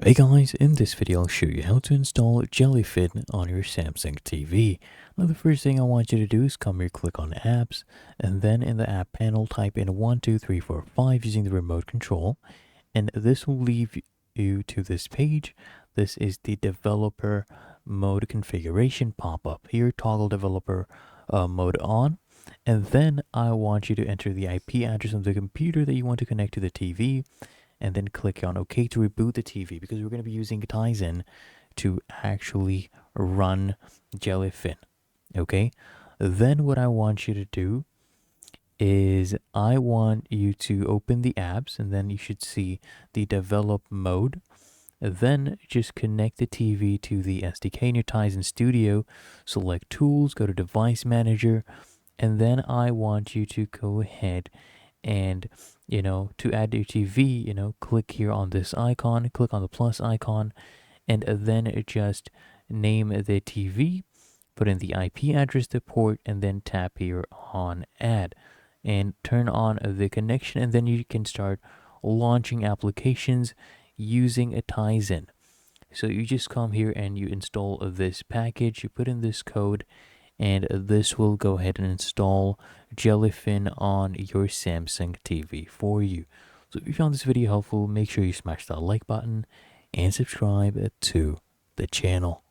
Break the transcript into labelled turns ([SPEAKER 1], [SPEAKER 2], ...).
[SPEAKER 1] Hey guys, in this video I'll show you how to install Jellyfin on your Samsung TV. Now the first thing I want you to do is come here, click on apps, and then in the app panel type in 12345 using the remote control, and this will lead you to this page. This is the developer mode configuration pop-up. Here toggle developer mode on, and then I want you to enter the IP address of the computer that you want to connect to the TV, and then click on OK to reboot the TV, because we're going to be using Tizen to actually run Jellyfin. Okay, then what I want you to do is I want you to open the apps, and then you should see the develop mode. Then just connect the TV to the SDK in your Tizen Studio, select tools, go to device manager, and then I want you to go ahead and to add your TV, click here on this icon, click on the plus icon, and then just name the TV, put in the IP address, the port, and then tap here on add and turn on the connection, and then you can start launching applications using a Tizen. So you just come here and you install this package, you put in this code, and this will go ahead and install Jellyfin on your Samsung TV for you. So if you found this video helpful, make sure you smash that like button and subscribe to the channel.